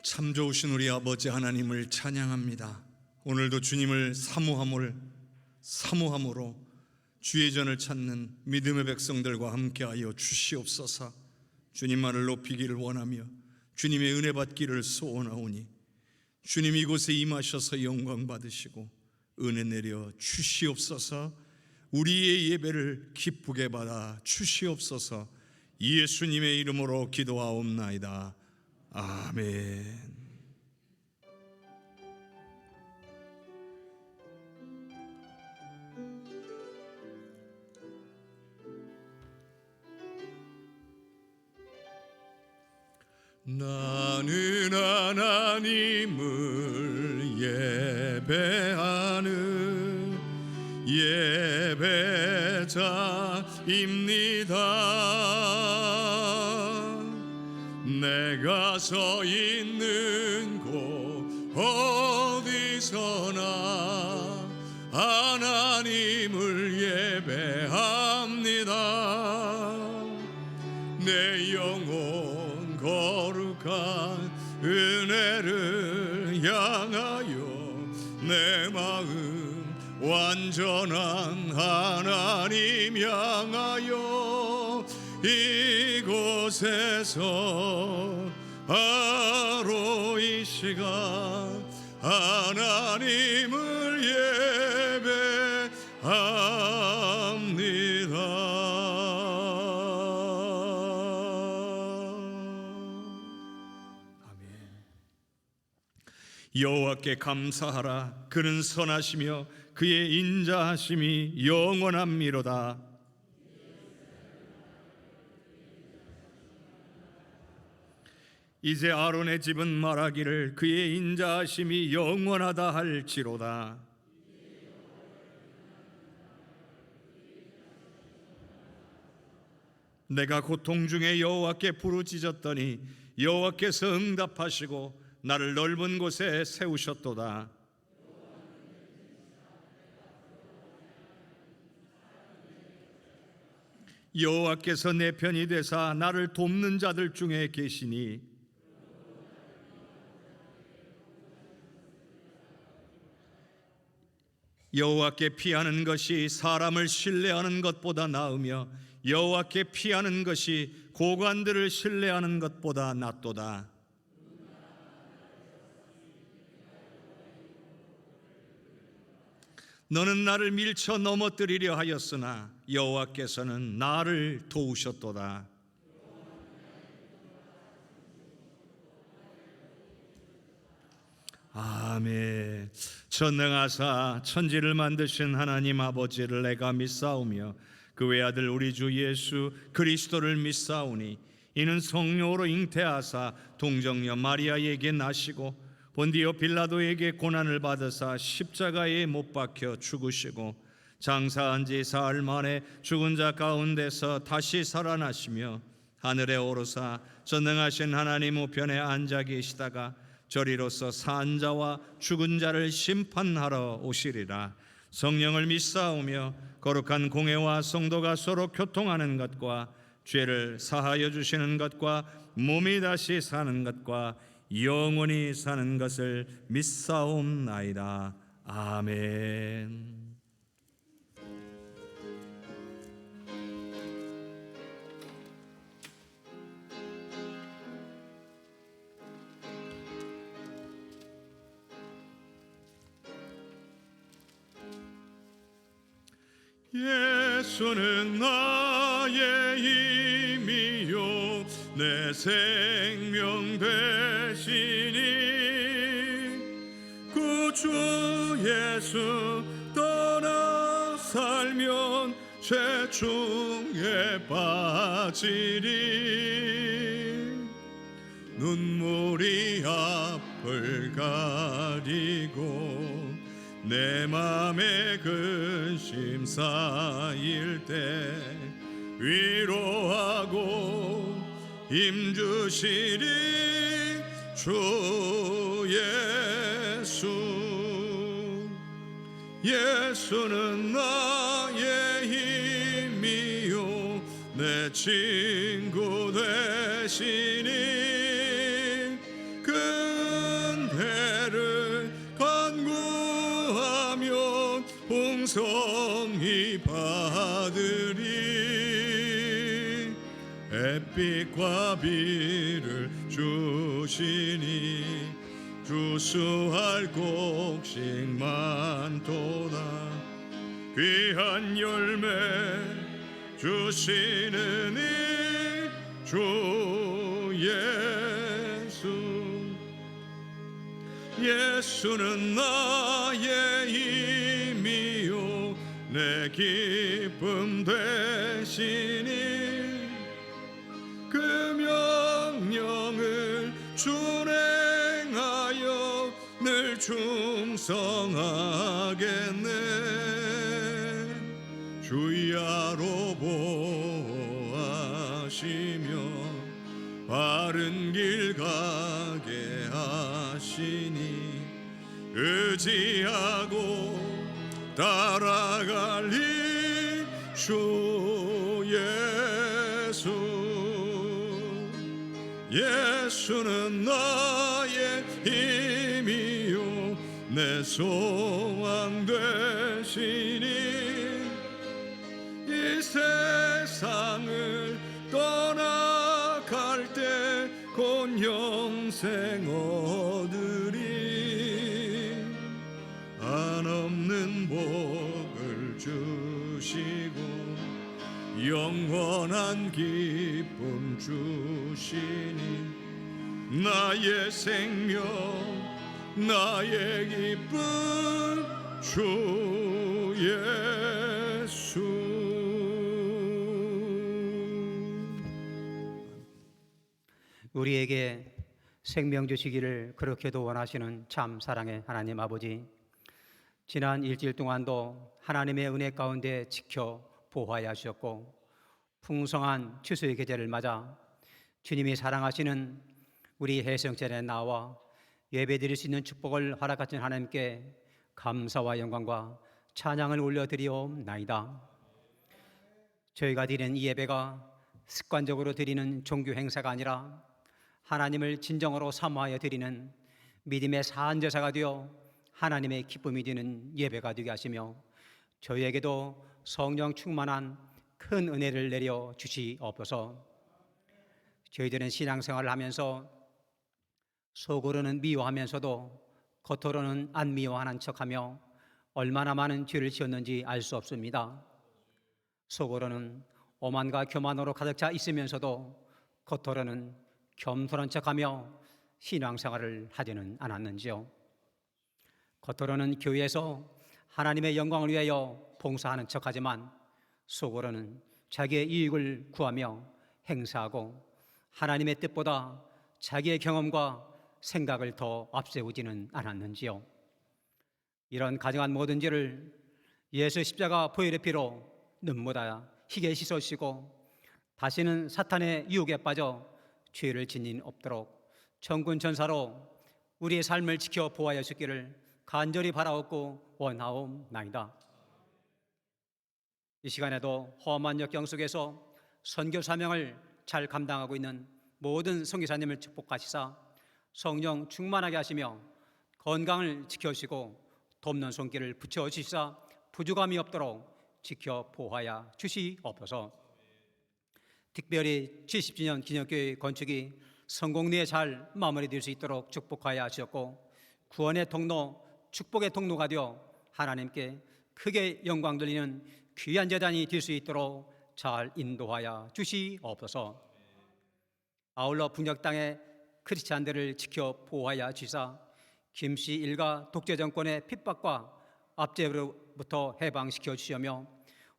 참 좋으신 우리 아버지 하나님을 찬양합니다. 오늘도 주님을 사모함으로 주의 전을 찾는 믿음의 백성들과 함께하여 주시옵소서. 주님만을 높이기를 원하며 주님의 은혜 받기를 소원하오니 주님 이곳에 임하셔서 영광 받으시고 은혜 내려 주시옵소서. 우리의 예배를 기쁘게 받아 주시옵소서. 예수님의 이름으로 기도하옵나이다. 아멘. 나는 하나님을 예배하는 예배자입니다. 내가 서 있는 곳 어디서나 하나님을 예배합니다. 내 영혼 거룩한 은혜를 향하여 내 마음 완전한 하나님 향하여 이곳에서 바로 이 시간 하나님을 예배합니다. 아멘. 여호와께 감사하라. 그는 선하시며 그의 인자하심이 영원함이로다. 이제 아론의 집은 말하기를 그의 인자하심이 영원하다 할지로다. 내가 고통 중에 여호와께 부르짖었더니 여호와께서 응답하시고 나를 넓은 곳에 세우셨도다. 여호와께서 내 편이 되사 나를 돕는 자들 중에 계시니 여호와께 피하는 것이 사람을 신뢰하는 것보다 나으며 여호와께 피하는 것이 고관들을 신뢰하는 것보다 낫도다. 너는 나를 밀쳐 넘어뜨리려 하였으나 여호와께서는 나를 도우셨도다. 아멘. 전능하사 천지를 만드신 하나님 아버지를 내가 믿사오며 그 외아들 우리 주 예수 그리스도를 믿사오니 이는 성령으로 잉태하사 동정녀 마리아에게 나시고 본디오 빌라도에게 고난을 받으사 십자가에 못 박혀 죽으시고 장사한 지 사흘 만에 죽은 자 가운데서 다시 살아나시며 하늘에 오르사 전능하신 하나님 우편에 앉아 계시다가 저리로서 산 자와 죽은 자를 심판하러 오시리라. 성령을 믿사오며 거룩한 공회와 성도가 서로 교통하는 것과 죄를 사하여 주시는 것과 몸이 다시 사는 것과 영원히 사는 것을 믿사옵나이다. 아멘. 예수는 나의 힘이요 내 생명 되시니 구주 예수 떠나 살면 죄 중에 빠지리. 눈물이 앞을 가리고 내 맘에 근심 쌓일 때 위로하고 힘주시리 주 예수. 예수는 나의 힘이요 내 친구 되시니 그 풍성히 받으리. 햇빛과 비를 주시니 주수할 곡식 많도다. 귀한 열매 주시는 이 주 예수. 예수는 나의 힘이요 내 기쁨 되시니 그 명령을 준행하여 늘 충성하겠네. 주야로 보호하시며 바른 길 가게 하시니 의지하고 따라갈 이 주 예수. 예수는 나의 힘이요 내 소망 되시니 이 세상을 떠나갈 때 곧 영생 얻으리. 한없는 복을 주시고 영원한 기쁨 주시니 나의 생명 나의 기쁨 주 예수. 우리에게 생명 주시기를 그렇게도 원하시는 참 사랑의 하나님 아버지, 지난 일주일 동안도 하나님의 은혜 가운데 지켜 보호하여 주셨고 풍성한 추수의 계절을 맞아 주님이 사랑하시는 우리 해성전에 나와 예배드릴 수 있는 축복을 허락하신 하나님께 감사와 영광과 찬양을 올려드리옵나이다. 저희가 드리는 이 예배가 습관적으로 드리는 종교 행사가 아니라 하나님을 진정으로 사모하여 드리는 믿음의 사안제사가 되어 하나님의 기쁨이 되는 예배가 되게 하시며 저희에게도 성령 충만한 큰 은혜를 내려 주시옵소서. 저희들은 신앙생활을 하면서 속으로는 미워하면서도 겉으로는 안 미워하는 척하며 얼마나 많은 죄를 지었는지 알 수 없습니다. 속으로는 오만과 교만으로 가득 차 있으면서도 겉으로는 겸손한 척하며 신앙생활을 하지는 않았는지요. 겉으로는 교회에서 하나님의 영광을 위하여 봉사하는 척하지만 속으로는 자기의 이익을 구하며 행사하고 하나님의 뜻보다 자기의 경험과 생각을 더 앞세우지는 않았는지요. 이런 가증한 모든 죄를 예수 십자가 보혈의 피로 눈보다 희게 씻으시고 다시는 사탄의 유혹에 빠져 죄를 짓는 없도록 천군 천사로 우리의 삶을 지켜 보호하여 주기를 간절히 바라옵고 원하옵나이다. 이 시간에도 험한 역경 속에서 선교 사명을 잘 감당하고 있는 모든 선교사님을 축복하시사 성령 충만하게 하시며 건강을 지켜주시고 돕는 손길을 붙여주시사 부족함이 없도록 지켜 보호하여 주시옵소서. 특별히 70주년 기념교회 건축이 성공리에 잘 마무리될 수 있도록 축복하여 주셨고 구원의 통로, 축복의 통로가 되어 하나님께 크게 영광 돌리는 귀한 제단이 될 수 있도록 잘 인도하여 주시옵소서. 아울러 북녘 땅의 크리스찬들을 지켜 보호하여 주시사 김씨 일가 독재 정권의 핍박과 압제로부터 해방시켜 주시며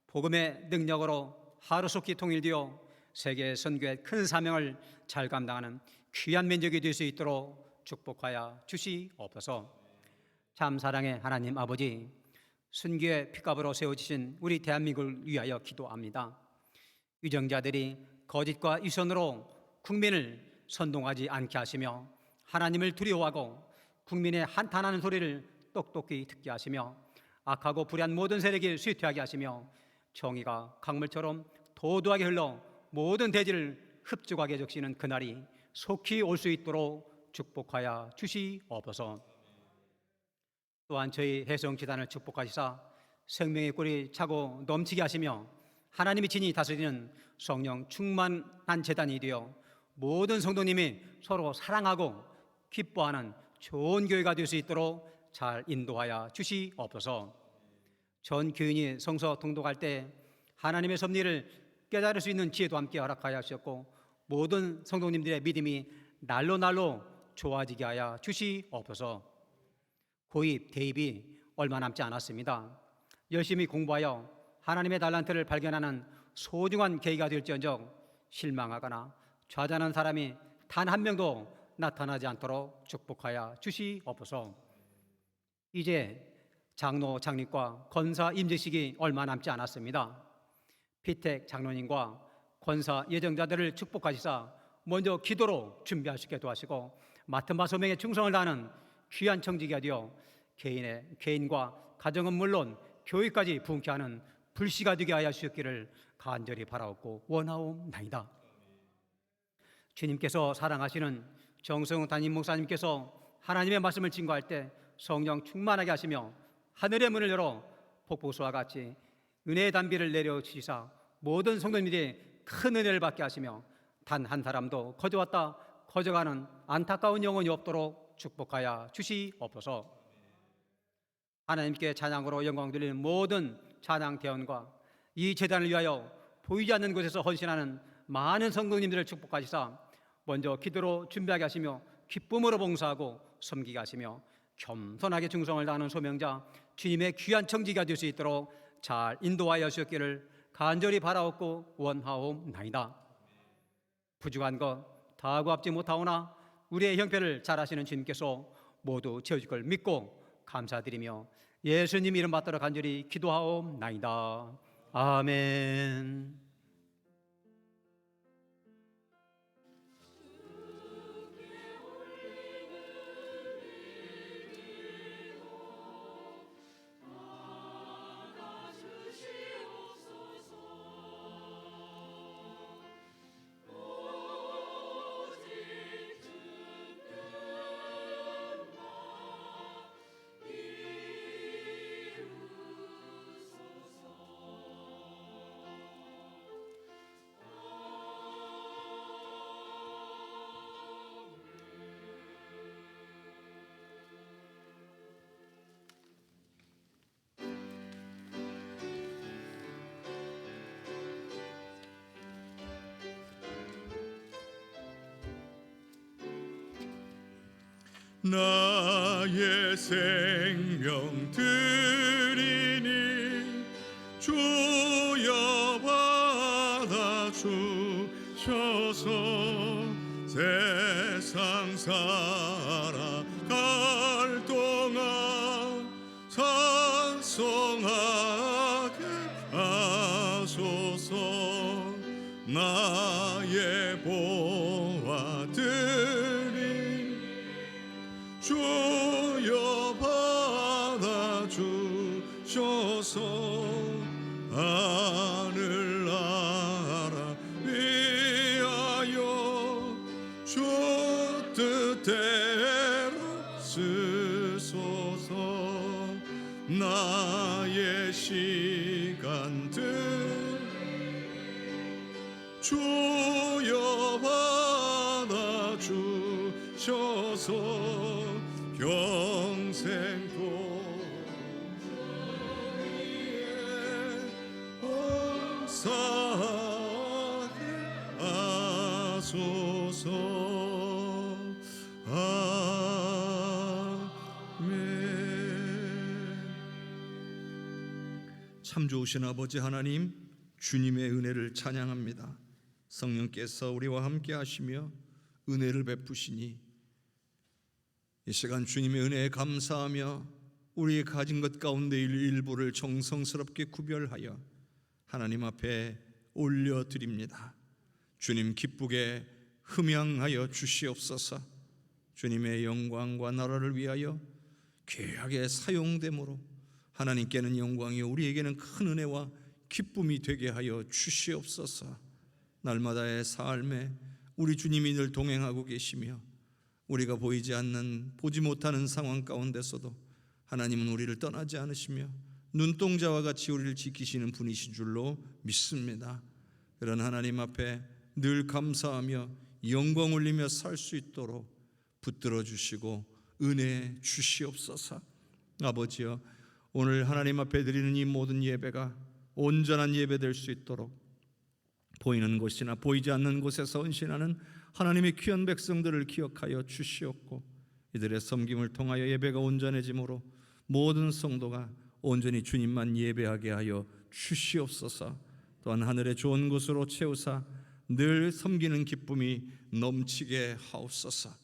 복음의 능력으로 하루속히 통일되어 세계 선교의 큰 사명을 잘 감당하는 귀한 민족이 될 수 있도록 축복하여 주시옵소서. 참 사랑의 하나님 아버지, 순교의 핏값으로 세워주신 우리 대한민국을 위하여 기도합니다. 위정자들이 거짓과 위선으로 국민을 선동하지 않게 하시며 하나님을 두려워하고 국민의 한탄하는 소리를 똑똑히 듣게 하시며 악하고 불의한 모든 세력을 쇠퇴하게 하시며 정의가 강물처럼 도도하게 흘러 모든 대지를 흡족하게 적시는 그날이 속히 올 수 있도록 축복하여 주시옵소서. 또한 저희 해성재단을 축복하시사 생명의 꿀이 차고 넘치게 하시며 하나님이 친히 다스리는 성령 충만한 제단이 되어 모든 성도님이 서로 사랑하고 기뻐하는 좋은 교회가 될 수 있도록 잘 인도하여 주시옵소서. 전 교인이 성서 통독할 때 하나님의 섭리를 깨달을 수 있는 지혜도 함께 허락하여 주셨고 모든 성도님들의 믿음이 날로 좋아지게 하여 주시옵소서. 고입, 대입이 얼마 남지 않았습니다. 열심히 공부하여 하나님의 달란트를 발견하는 소중한 계기가 될지언정 실망하거나 좌절하는 사람이 단 한 명도 나타나지 않도록 축복하여 주시옵소서. 이제 장로 장립과 권사 임직식이 얼마 남지 않았습니다. 피택 장로님과 권사 예정자들을 축복하시사 먼저 기도로 준비하시게 도와시고 맡은 바 소명에 충성을 다하는 귀한 청지기가 되어 개인과 가정은 물론 교회까지 부흥케 하는 불씨가 되게 하여 주셨기를 간절히 바라옵고 원하옵나이다. 주님께서 사랑하시는 정성용 담임 목사님께서 하나님의 말씀을 증거할 때 성령 충만하게 하시며 하늘의 문을 열어 폭포수와 같이 은혜의 단비를 내려주시사 모든 성도님들이 큰 은혜를 받게 하시며 단 한 사람도 거저왔다 거저가는 안타까운 영혼이 없도록 축복하여 주시옵소서. 하나님께 찬양으로 영광 돌리는 모든 찬양 대원과 이 제단을 위하여 보이지 않는 곳에서 헌신하는 많은 성도님들을 축복하시사 먼저 기도로 준비하게 하시며 기쁨으로 봉사하고 섬기게 하시며 겸손하게 충성을 다하는 소명자 주님의 귀한 청지기가 될 수 있도록 잘 인도하여 주셨기를 간절히 바라옵고 원하옵나이다. 부족한 것 다하고 합지 못하오나 우리의 형편을 잘 아시는 주님께서 모두 채워줄 걸 믿고 감사드리며 예수님 이름 받들어 간절히 기도하옵나이다. 아멘. 나의 생명 드리니 주여 받아주셔서 세상 살아갈 동안 찬송하게 하소서. 나의 보아들이 주여 받아주셔서 하늘나라 위하여 주 뜻대로 쓰소서. 나의 시간들 주여 받아주셔서 평생도 봉사하게 하소서. 아멘. 참 좋으신 아버지 하나님, 주님의 은혜를 찬양합니다. 성령께서 우리와 함께 하시며 은혜를 베푸시니 이 시간 주님의 은혜에 감사하며 우리의 가진 것 가운데 일부를 정성스럽게 구별하여 하나님 앞에 올려드립니다. 주님 기쁘게 흠양하여 주시옵소서. 주님의 영광과 나라를 위하여 귀하게 사용됨으로 하나님께는 영광이 우리에게는 큰 은혜와 기쁨이 되게 하여 주시옵소서. 날마다의 삶에 우리 주님이 늘 동행하고 계시며 우리가 보이지 않는, 보지 못하는 상황 가운데서도 하나님은 우리를 떠나지 않으시며 눈동자와 같이 우리를 지키시는 분이신 줄로 믿습니다. 그런 하나님 앞에 늘 감사하며 영광 올리며 살 수 있도록 붙들어 주시고 은혜 주시옵소서. 아버지여, 오늘 하나님 앞에 드리는 이 모든 예배가 온전한 예배 될 수 있도록 보이는 곳이나 보이지 않는 곳에서 헌신하는 하나님의 귀한 백성들을 기억하여 주시옵고, 이들의 섬김을 통하여 예배가 온전해지므로 모든 성도가 온전히 주님만 예배하게 하여 주시옵소서. 또한 하늘의 좋은 곳으로 채우사 늘 섬기는 기쁨이 넘치게 하옵소서.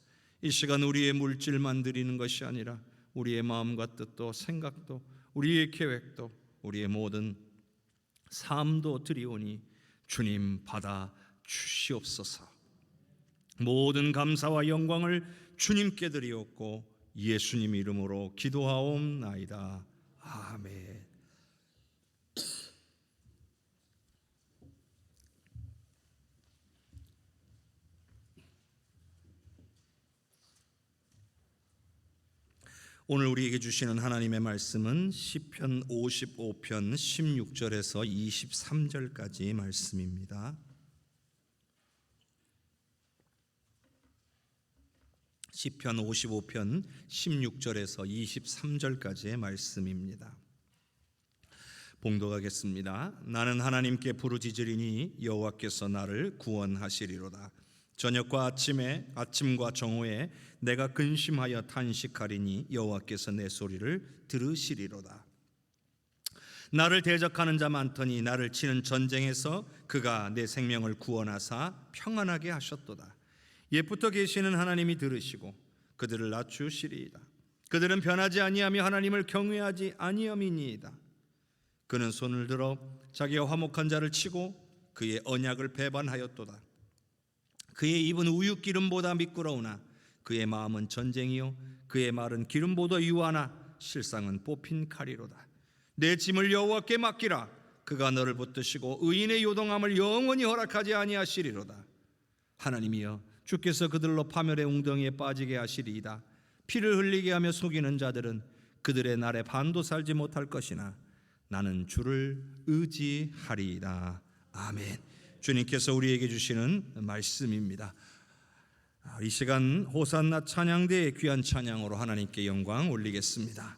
이 시간 우리의 물질만 드리는 것이 아니라 우리의 마음과 뜻도 생각도 우리의 계획도 우리의 모든 삶도 드리오니 주님 받아 주시옵소서. 모든 감사와 영광을 주님께 드리옵고 예수님 이름으로 기도하옵나이다. 아멘. 오늘 우리에게 주시는 하나님의 말씀은 시편 55편 16절에서 23절까지 말씀입니다. 시편 55편 16절에서 23절까지의 말씀입니다. 봉독하겠습니다. 나는 하나님께 부르짖으리니 여호와께서 나를 구원하시리로다. 저녁과 아침에 아침과 정오에 내가 근심하여 탄식하리니 여호와께서 내 소리를 들으시리로다. 나를 대적하는 자 많더니 나를 치는 전쟁에서 그가 내 생명을 구원하사 평안하게 하셨도다. 옛부터 계시는 하나님이 들으시고 그들을 낮추시리이다. 그들은 변하지 아니하며 하나님을 경외하지 아니함이니이다. 그는 손을 들어 자기가 화목한 자를 치고 그의 언약을 배반하였도다. 그의 입은 우윳기름보다 미끄러우나 그의 마음은 전쟁이요 그의 말은 기름보다 유하나 실상은 뽑힌 칼이로다. 내 짐을 여호와께 맡기라. 그가 너를 붙드시고 의인의 요동함을 영원히 허락하지 아니하시리로다. 하나님이여, 주께서 그들로 파멸의 웅덩이에 빠지게 하시리이다. 피를 흘리게 하며 속이는 자들은 그들의 날에 반도 살지 못할 것이나 나는 주를 의지하리이다. 아멘. 주님께서 우리에게 주시는 말씀입니다. 이 시간 호산나 찬양대의 귀한 찬양으로 하나님께 영광 올리겠습니다.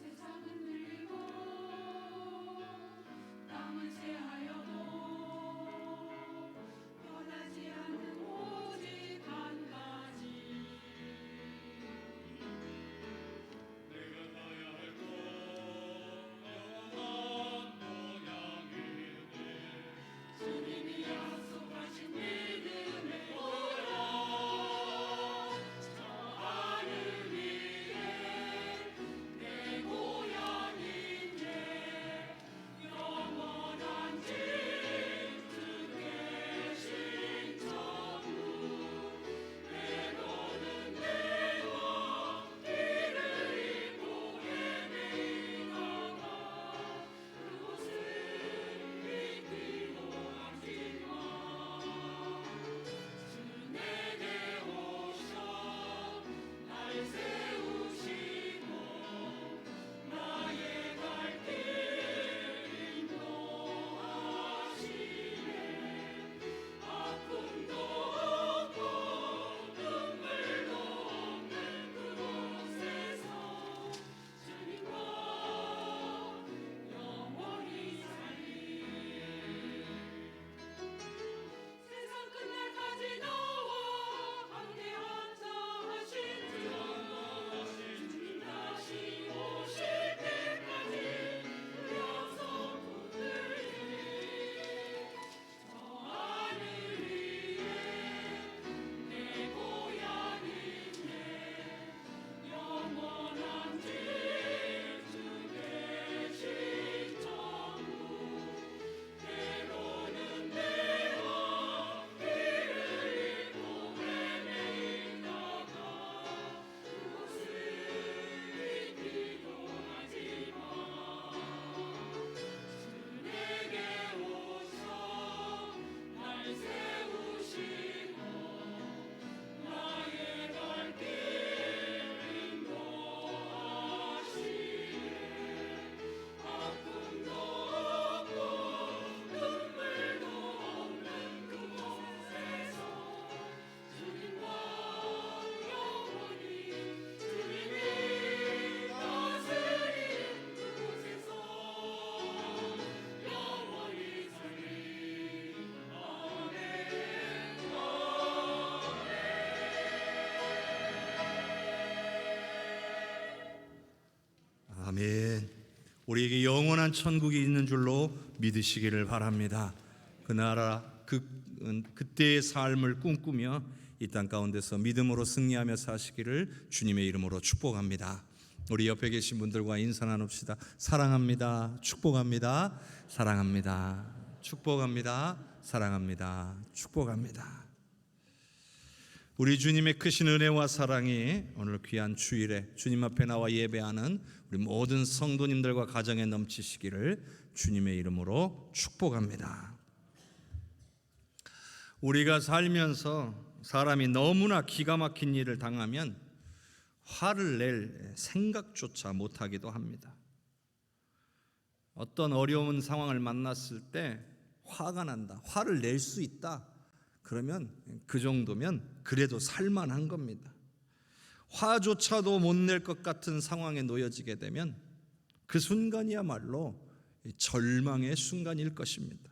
세상은 늘리고 땅은 새하여도 아멘. 우리에게 영원한 천국이 있는 줄로 믿으시기를 바랍니다. 그 나라 그때의 삶을 꿈꾸며 이 땅 가운데서 믿음으로 승리하며 사시기를 주님의 이름으로 축복합니다. 우리 옆에 계신 분들과 인사 나눕시다. 사랑합니다. 축복합니다. 사랑합니다. 축복합니다. 사랑합니다. 축복합니다. 우리 주님의 크신 은혜와 사랑이 오늘 귀한 주일에 주님 앞에 나와 예배하는 우리 모든 성도님들과 가정에 넘치시기를 주님의 이름으로 축복합니다. 우리가 살면서 사람이 너무나 기가 막힌 일을 당하면 화를 낼 생각조차 못하기도 합니다. 어떤 어려운 상황을 만났을 때 화가 난다, 화를 낼 수 있다, 그러면 그 정도면 그래도 살만한 겁니다. 화조차도 못 낼 것 같은 상황에 놓여지게 되면 그 순간이야말로 절망의 순간일 것입니다.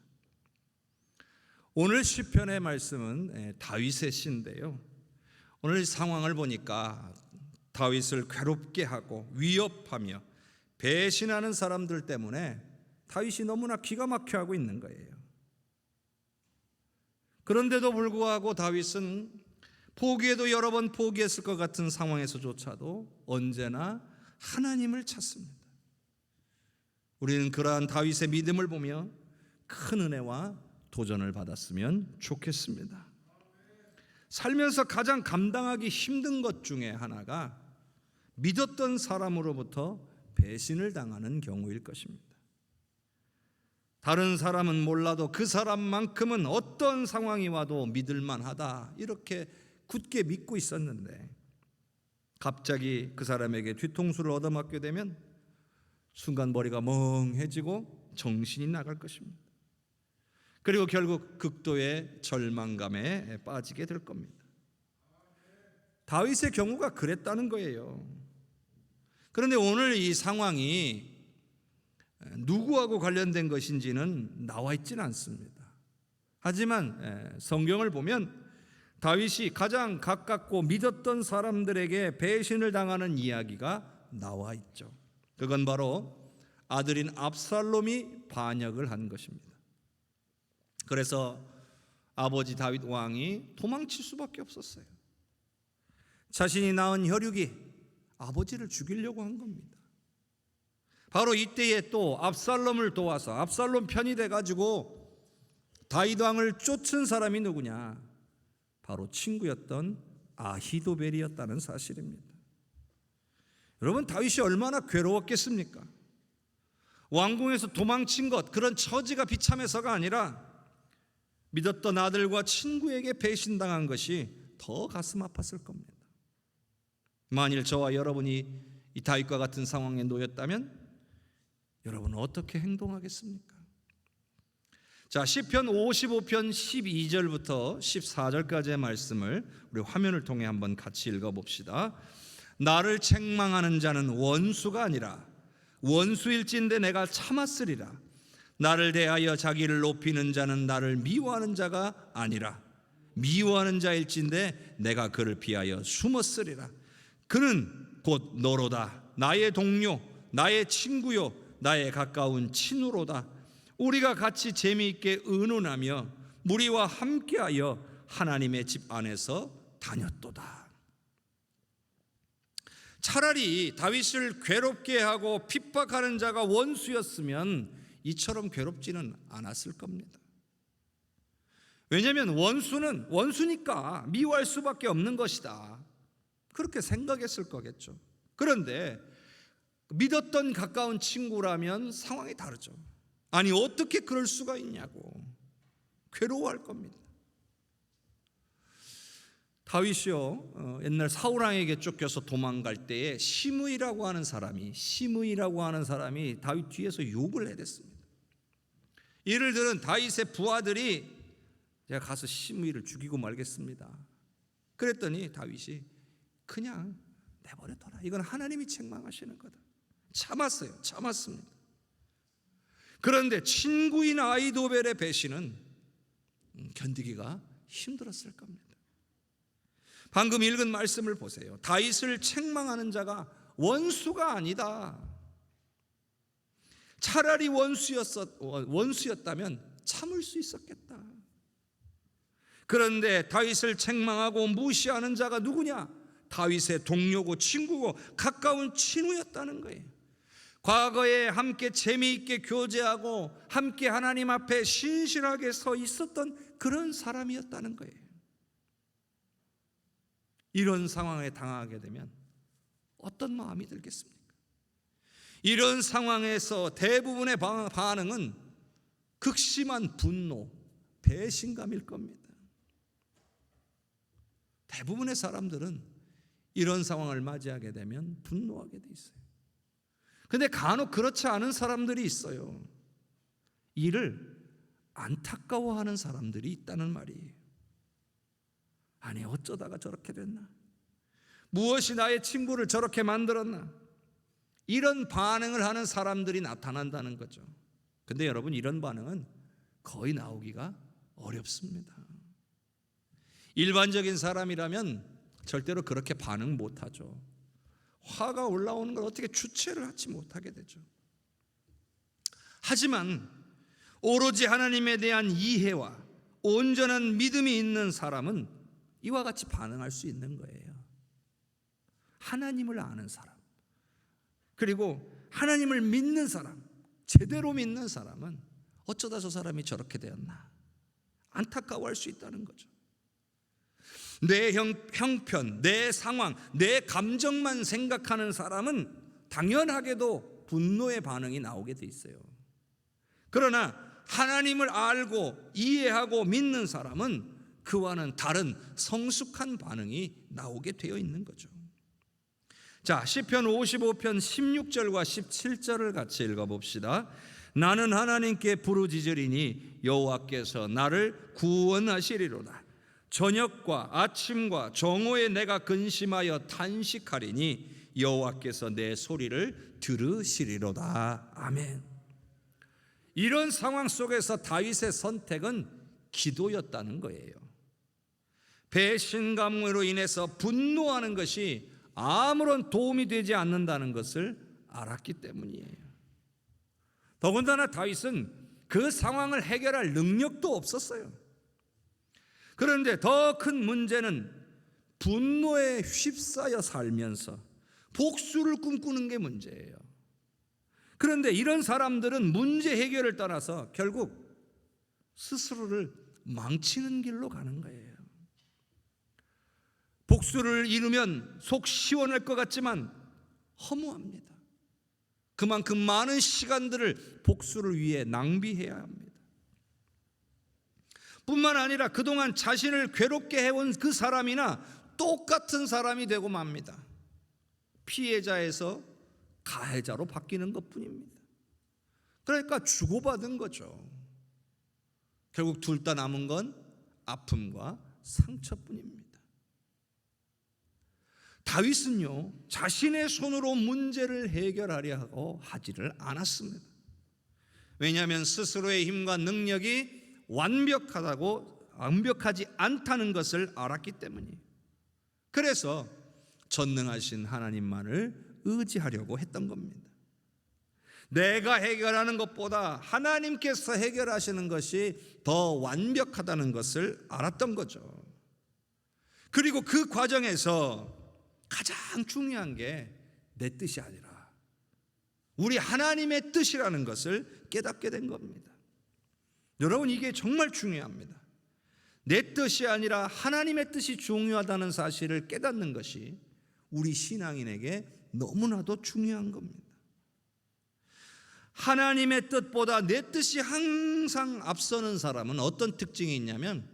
오늘 시편의 말씀은 다윗의 시인데요, 오늘 상황을 보니까 다윗을 괴롭게 하고 위협하며 배신하는 사람들 때문에 다윗이 너무나 기가 막혀 하고 있는 거예요. 그런데도 불구하고 다윗은 포기해도 여러 번 포기했을 것 같은 상황에서조차도 언제나 하나님을 찾습니다. 우리는 그러한 다윗의 믿음을 보며 큰 은혜와 도전을 받았으면 좋겠습니다. 살면서 가장 감당하기 힘든 것 중에 하나가 믿었던 사람으로부터 배신을 당하는 경우일 것입니다. 다른 사람은 몰라도 그 사람만큼은 어떤 상황이 와도 믿을만하다, 이렇게 굳게 믿고 있었는데 갑자기 그 사람에게 뒤통수를 얻어맞게 되면 순간 머리가 멍해지고 정신이 나갈 것입니다. 그리고 결국 극도의 절망감에 빠지게 될 겁니다. 다윗의 경우가 그랬다는 거예요. 그런데 오늘 이 상황이 누구하고 관련된 것인지는 나와 있지는 않습니다. 하지만 성경을 보면 다윗이 가장 가깝고 믿었던 사람들에게 배신을 당하는 이야기가 나와 있죠. 그건 바로 아들인 압살롬이 반역을 한 것입니다. 그래서 아버지 다윗 왕이 도망칠 수밖에 없었어요. 자신이 낳은 혈육이 아버지를 죽이려고 한 겁니다. 바로 이때에 또 압살롬을 도와서 압살롬 편이 돼가지고 다윗 왕을 쫓은 사람이 누구냐? 바로 친구였던 아히도벨이었다는 사실입니다. 여러분, 다윗이 얼마나 괴로웠겠습니까? 왕궁에서 도망친 것, 그런 처지가 비참해서가 아니라 믿었던 아들과 친구에게 배신당한 것이 더 가슴 아팠을 겁니다. 만일 저와 여러분이 이 다윗과 같은 상황에 놓였다면 여러분은 어떻게 행동하겠습니까? 자, 시편 55편 12절부터 14절까지의 말씀을 우리 화면을 통해 한번 같이 읽어봅시다. 나를 책망하는 자는 원수가 아니라 원수일진데 내가 참았으리라. 나를 대하여 자기를 높이는 자는 나를 미워하는 자가 아니라 미워하는 자일진데 내가 그를 피하여 숨었으리라. 그는 곧 너로다. 나의 동료, 나의 친구요, 나의 가까운 친우로다. 우리가 같이 재미있게 의논하며 무리와 함께하여 하나님의 집 안에서 다녔도다. 차라리 다윗을 괴롭게 하고 핍박하는 자가 원수였으면 이처럼 괴롭지는 않았을 겁니다. 왜냐하면 원수는 원수니까 미워할 수밖에 없는 것이다, 그렇게 생각했을 거겠죠. 그런데 믿었던 가까운 친구라면 상황이 다르죠. 아니, 어떻게 그럴 수가 있냐고 괴로워할 겁니다. 다윗이요, 옛날 사울왕에게 쫓겨서 도망갈 때에 시므이라고 하는 사람이 다윗 뒤에서 욕을 해댔습니다. 이를 들은 다윗의 부하들이 제가 가서 시므이를 죽이고 말겠습니다. 그랬더니 다윗이 그냥 내버려둬라, 이건 하나님이 책망하시는 거다. 참았습니다. 그런데 친구인 아히도벨의 배신은 견디기가 힘들었을 겁니다. 방금 읽은 말씀을 보세요. 다윗을 책망하는 자가 원수가 아니다, 차라리 원수였다면 참을 수 있었겠다. 그런데 다윗을 책망하고 무시하는 자가 누구냐? 다윗의 동료고 친구고 가까운 친구였다는 거예요. 과거에 함께 재미있게 교제하고 함께 하나님 앞에 신실하게 서 있었던 그런 사람이었다는 거예요. 이런 상황에 당하게 되면 어떤 마음이 들겠습니까? 이런 상황에서 대부분의 반응은 극심한 분노, 배신감일 겁니다. 대부분의 사람들은 이런 상황을 맞이하게 되면 분노하게 돼 있어요. 근데 간혹 그렇지 않은 사람들이 있어요. 이를 안타까워하는 사람들이 있다는 말이에요. 아니, 어쩌다가 저렇게 됐나? 무엇이 나의 친구를 저렇게 만들었나? 이런 반응을 하는 사람들이 나타난다는 거죠. 근데 여러분, 이런 반응은 거의 나오기가 어렵습니다. 일반적인 사람이라면 절대로 그렇게 반응 못하죠. 화가 올라오는 걸 어떻게 주체를 하지 못하게 되죠. 하지만 오로지 하나님에 대한 이해와 온전한 믿음이 있는 사람은 이와 같이 반응할 수 있는 거예요. 하나님을 아는 사람, 그리고 하나님을 믿는 사람, 제대로 믿는 사람은 어쩌다 저 사람이 저렇게 되었나 안타까워할 수 있다는 거죠. 내 형편, 내 상황, 내 감정만 생각하는 사람은 당연하게도 분노의 반응이 나오게 돼 있어요. 그러나 하나님을 알고 이해하고 믿는 사람은 그와는 다른 성숙한 반응이 나오게 되어 있는 거죠. 자, 시편 55편 16절과 17절을 같이 읽어봅시다. 나는 하나님께 부르짖으리니 여호와께서 나를 구원하시리로다. 저녁과 아침과 정오에 내가 근심하여 탄식하리니 여호와께서 내 소리를 들으시리로다. 아멘. 이런 상황 속에서 다윗의 선택은 기도였다는 거예요. 배신감으로 인해서 분노하는 것이 아무런 도움이 되지 않는다는 것을 알았기 때문이에요. 더군다나 다윗은 그 상황을 해결할 능력도 없었어요. 그런데 더 큰 문제는 분노에 휩싸여 살면서 복수를 꿈꾸는 게 문제예요. 그런데 이런 사람들은 문제 해결을 떠나서 결국 스스로를 망치는 길로 가는 거예요. 복수를 이루면 속 시원할 것 같지만 허무합니다. 그만큼 많은 시간들을 복수를 위해 낭비해야 합니다. 뿐만 아니라 그동안 자신을 괴롭게 해온 그 사람이나 똑같은 사람이 되고 맙니다. 피해자에서 가해자로 바뀌는 것뿐입니다. 그러니까 주고받은 거죠. 결국 둘 다 남은 건 아픔과 상처뿐입니다. 다윗은요, 자신의 손으로 문제를 해결하려 하고 하지를 않았습니다. 왜냐하면 스스로의 힘과 능력이 완벽하지 않다는 것을 알았기 때문이에요. 그래서 전능하신 하나님만을 의지하려고 했던 겁니다. 내가 해결하는 것보다 하나님께서 해결하시는 것이 더 완벽하다는 것을 알았던 거죠. 그리고 그 과정에서 가장 중요한 게 내 뜻이 아니라 우리 하나님의 뜻이라는 것을 깨닫게 된 겁니다. 여러분, 이게 정말 중요합니다. 내 뜻이 아니라 하나님의 뜻이 중요하다는 사실을 깨닫는 것이 우리 신앙인에게 너무나도 중요한 겁니다. 하나님의 뜻보다 내 뜻이 항상 앞서는 사람은 어떤 특징이 있냐면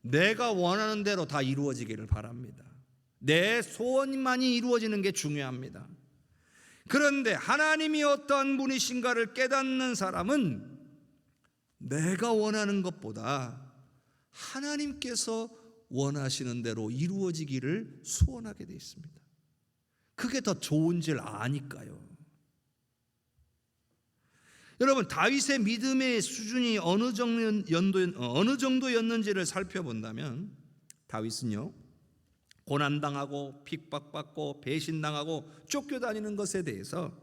내가 원하는 대로 다 이루어지기를 바랍니다. 내 소원만이 이루어지는 게 중요합니다. 그런데 하나님이 어떠한 분이신가를 깨닫는 사람은 내가 원하는 것보다 하나님께서 원하시는 대로 이루어지기를 소원하게 되어 있습니다. 그게 더 좋은 줄 아니까요. 여러분, 다윗의 믿음의 수준이 어느 정도였는지를 살펴본다면 다윗은요, 고난당하고 핍박받고 배신당하고 쫓겨다니는 것에 대해서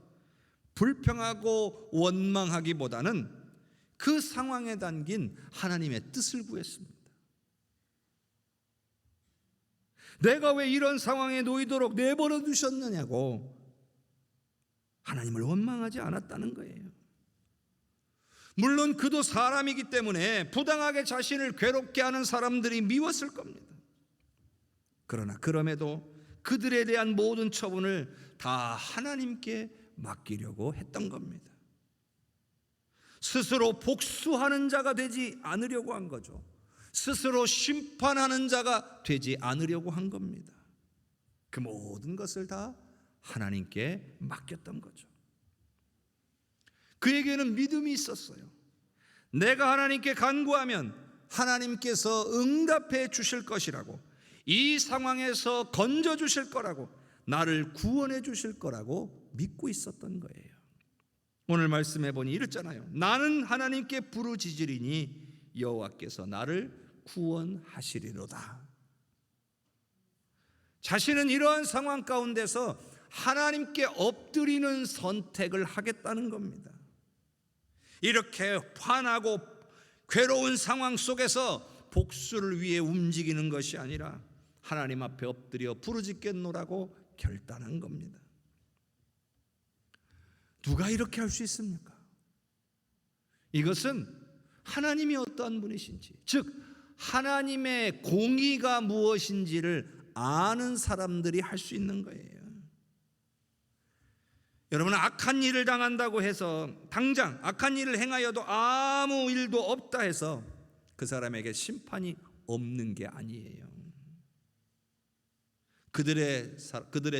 불평하고 원망하기보다는 그 상황에 담긴 하나님의 뜻을 구했습니다. 내가 왜 이런 상황에 놓이도록 내버려 두셨느냐고 하나님을 원망하지 않았다는 거예요. 물론 그도 사람이기 때문에 부당하게 자신을 괴롭게 하는 사람들이 미웠을 겁니다. 그러나 그럼에도 그들에 대한 모든 처분을 다 하나님께 맡기려고 했던 겁니다. 스스로 복수하는 자가 되지 않으려고 한 거죠. 스스로 심판하는 자가 되지 않으려고 한 겁니다. 그 모든 것을 다 하나님께 맡겼던 거죠. 그에게는 믿음이 있었어요. 내가 하나님께 간구하면 하나님께서 응답해 주실 것이라고, 이 상황에서 건져 주실 거라고, 나를 구원해 주실 거라고 믿고 있었던 거예요. 오늘 말씀해 보니 이랬잖아요. 나는 하나님께 부르짖으리니 여호와께서 나를 구원하시리로다. 자신은 이러한 상황 가운데서 하나님께 엎드리는 선택을 하겠다는 겁니다. 이렇게 화나고 괴로운 상황 속에서 복수를 위해 움직이는 것이 아니라 하나님 앞에 엎드려 부르짖겠노라고 결단한 겁니다. 누가 이렇게 할 수 있습니까? 이것은 하나님이 어떠한 분이신지, 즉 하나님의 공의가 무엇인지를 아는 사람들이 할 수 있는 거예요. 여러분, 악한 일을 당한다고 해서 당장 악한 일을 행하여도 아무 일도 없다 해서 그 사람에게 심판이 없는 게 아니에요. 그들의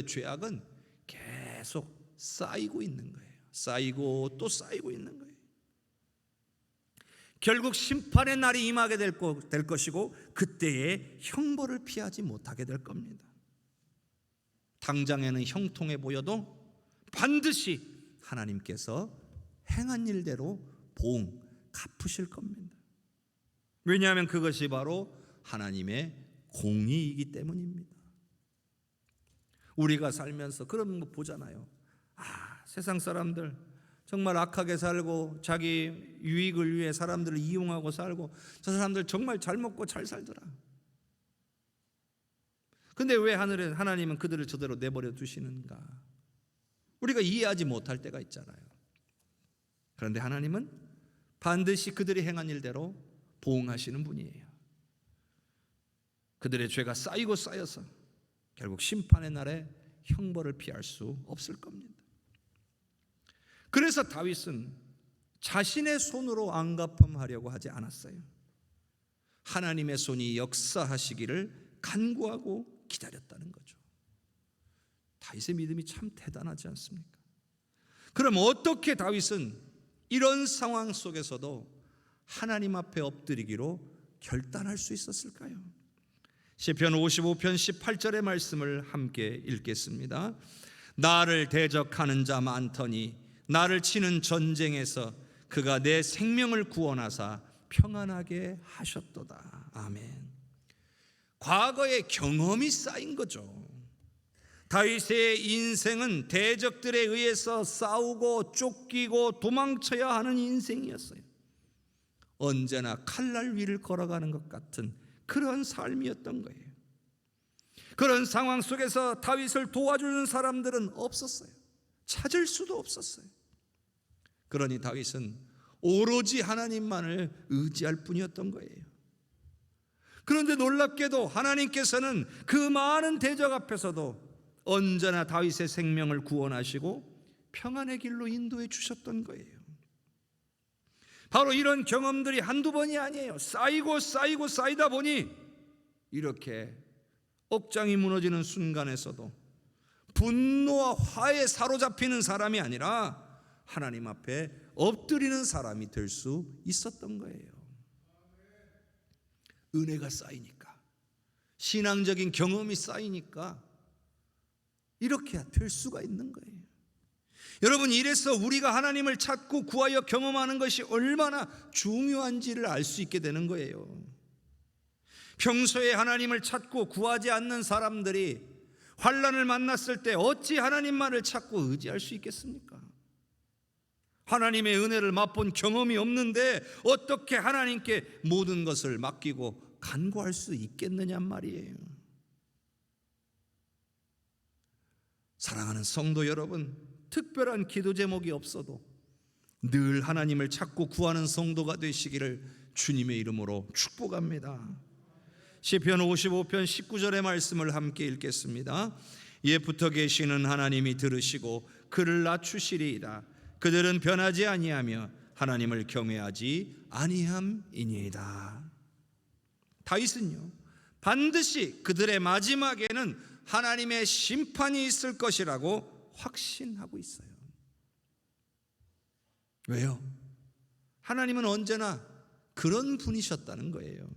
죄악은 계속 쌓이고 있는 거예요. 쌓이고 또 쌓이고 있는 거예요. 결국 심판의 날이 임하게 될 것이고 그때에 형벌을 피하지 못하게 될 겁니다. 당장에는 형통해 보여도 반드시 하나님께서 행한 일대로 보응 갚으실 겁니다. 왜냐하면 그것이 바로 하나님의 공의이기 때문입니다. 우리가 살면서 그런 거 보잖아요. 세상 사람들 정말 악하게 살고 자기 유익을 위해 사람들을 이용하고 살고, 저 사람들 정말 잘 먹고 잘 살더라. 근데 왜 하나님은 그들을 저대로 내버려 두시는가? 우리가 이해하지 못할 때가 있잖아요. 그런데 하나님은 반드시 그들이 행한 일대로 보응하시는 분이에요. 그들의 죄가 쌓이고 쌓여서 결국 심판의 날에 형벌을 피할 수 없을 겁니다. 그래서 다윗은 자신의 손으로 안갚음하려고 하지 않았어요. 하나님의 손이 역사하시기를 간구하고 기다렸다는 거죠. 다윗의 믿음이 참 대단하지 않습니까? 그럼 어떻게 다윗은 이런 상황 속에서도 하나님 앞에 엎드리기로 결단할 수 있었을까요? 시편 55편 18절의 말씀을 함께 읽겠습니다. 나를 대적하는 자 많더니 나를 치는 전쟁에서 그가 내 생명을 구원하사 평안하게 하셨도다. 아멘. 과거의 경험이 쌓인 거죠. 다윗의 인생은 대적들에 의해서 싸우고 쫓기고 도망쳐야 하는 인생이었어요. 언제나 칼날 위를 걸어가는 것 같은 그런 삶이었던 거예요. 그런 상황 속에서 다윗을 도와주는 사람들은 없었어요. 찾을 수도 없었어요. 그러니 다윗은 오로지 하나님만을 의지할 뿐이었던 거예요. 그런데 놀랍게도 하나님께서는 그 많은 대적 앞에서도 언제나 다윗의 생명을 구원하시고 평안의 길로 인도해 주셨던 거예요. 바로 이런 경험들이 한두 번이 아니에요. 쌓이고 쌓이고 쌓이다 보니 이렇게 억장이 무너지는 순간에서도 분노와 화에 사로잡히는 사람이 아니라 하나님 앞에 엎드리는 사람이 될 수 있었던 거예요. 은혜가 쌓이니까, 신앙적인 경험이 쌓이니까 이렇게 될 수가 있는 거예요. 여러분, 이래서 우리가 하나님을 찾고 구하여 경험하는 것이 얼마나 중요한지를 알 수 있게 되는 거예요. 평소에 하나님을 찾고 구하지 않는 사람들이 환난을 만났을 때 어찌 하나님만을 찾고 의지할 수 있겠습니까? 하나님의 은혜를 맛본 경험이 없는데 어떻게 하나님께 모든 것을 맡기고 간구할 수 있겠느냐 말이에요. 사랑하는 성도 여러분, 특별한 기도 제목이 없어도 늘 하나님을 찾고 구하는 성도가 되시기를 주님의 이름으로 축복합니다. 시편 55편 19절의 말씀을 함께 읽겠습니다. 옛부터 계시는 하나님이 들으시고 그를 낮추시리이다. 그들은 변하지 아니하며 하나님을 경외하지 아니함이니이다. 다윗은요, 반드시 그들의 마지막에는 하나님의 심판이 있을 것이라고 확신하고 있어요. 왜요? 하나님은 언제나 그런 분이셨다는 거예요.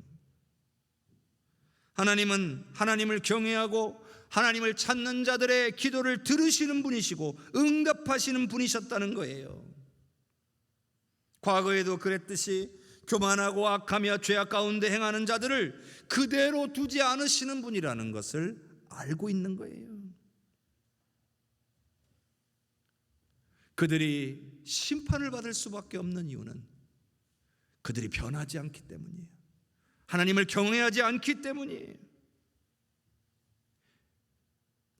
하나님은 하나님을 경외하고 하나님을 찾는 자들의 기도를 들으시는 분이시고 응답하시는 분이셨다는 거예요. 과거에도 그랬듯이 교만하고 악하며 죄악 가운데 행하는 자들을 그대로 두지 않으시는 분이라는 것을 알고 있는 거예요. 그들이 심판을 받을 수밖에 없는 이유는 그들이 변하지 않기 때문이에요. 하나님을 경외하지 않기 때문이에요.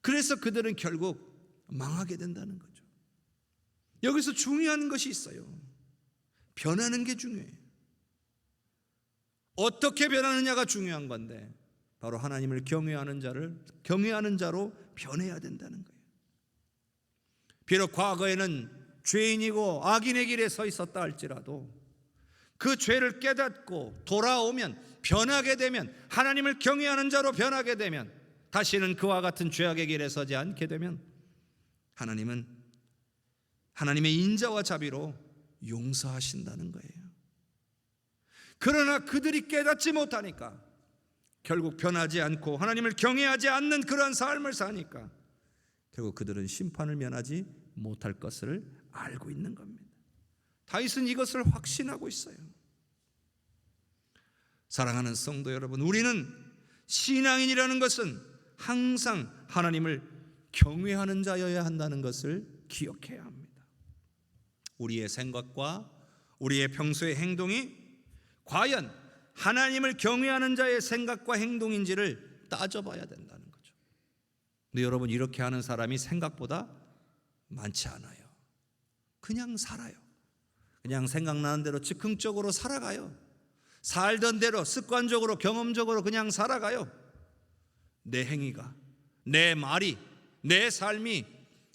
그래서 그들은 결국 망하게 된다는 거죠. 여기서 중요한 것이 있어요. 변하는 게 중요해요. 어떻게 변하느냐가 중요한 건데 바로 하나님을 경외하는 자로 변해야 된다는 거예요. 비록 과거에는 죄인이고 악인의 길에 서 있었다 할지라도 그 죄를 깨닫고 돌아오면, 변하게 되면, 하나님을 경외하는 자로 변하게 되면, 다시는 그와 같은 죄악의 길에 서지 않게 되면 하나님은 하나님의 인자와 자비로 용서하신다는 거예요. 그러나 그들이 깨닫지 못하니까 결국 변하지 않고 하나님을 경외하지 않는 그러한 삶을 사니까 결국 그들은 심판을 면하지 못할 것을 알고 있는 겁니다. 다윗은 이것을 확신하고 있어요. 사랑하는 성도 여러분, 우리는 신앙인이라는 것은 항상 하나님을 경외하는 자여야 한다는 것을 기억해야 합니다. 우리의 생각과 우리의 평소의 행동이 과연 하나님을 경외하는 자의 생각과 행동인지를 따져봐야 된다는 거죠. 근데 여러분, 이렇게 하는 사람이 생각보다 많지 않아요. 그냥 살아요. 그냥 생각나는 대로 즉흥적으로 살아가요. 살던 대로 습관적으로 경험적으로 그냥 살아가요. 내 행위가, 내 말이, 내 삶이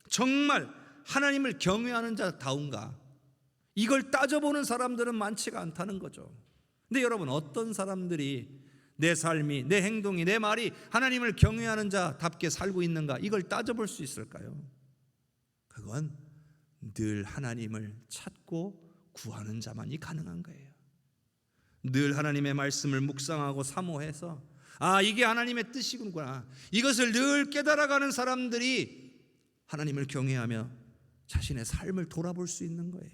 정말 하나님을 경외하는 자다운가, 이걸 따져보는 사람들은 많지가 않다는 거죠. 근데 여러분, 어떤 사람들이 내 삶이, 내 행동이, 내 말이 하나님을 경외하는 자답게 살고 있는가, 이걸 따져볼 수 있을까요? 그건 늘 하나님을 찾고 구하는 자만이 가능한 거예요. 늘 하나님의 말씀을 묵상하고 사모해서 이게 하나님의 뜻이구나, 이것을 늘 깨달아가는 사람들이 하나님을 경외하며 자신의 삶을 돌아볼 수 있는 거예요.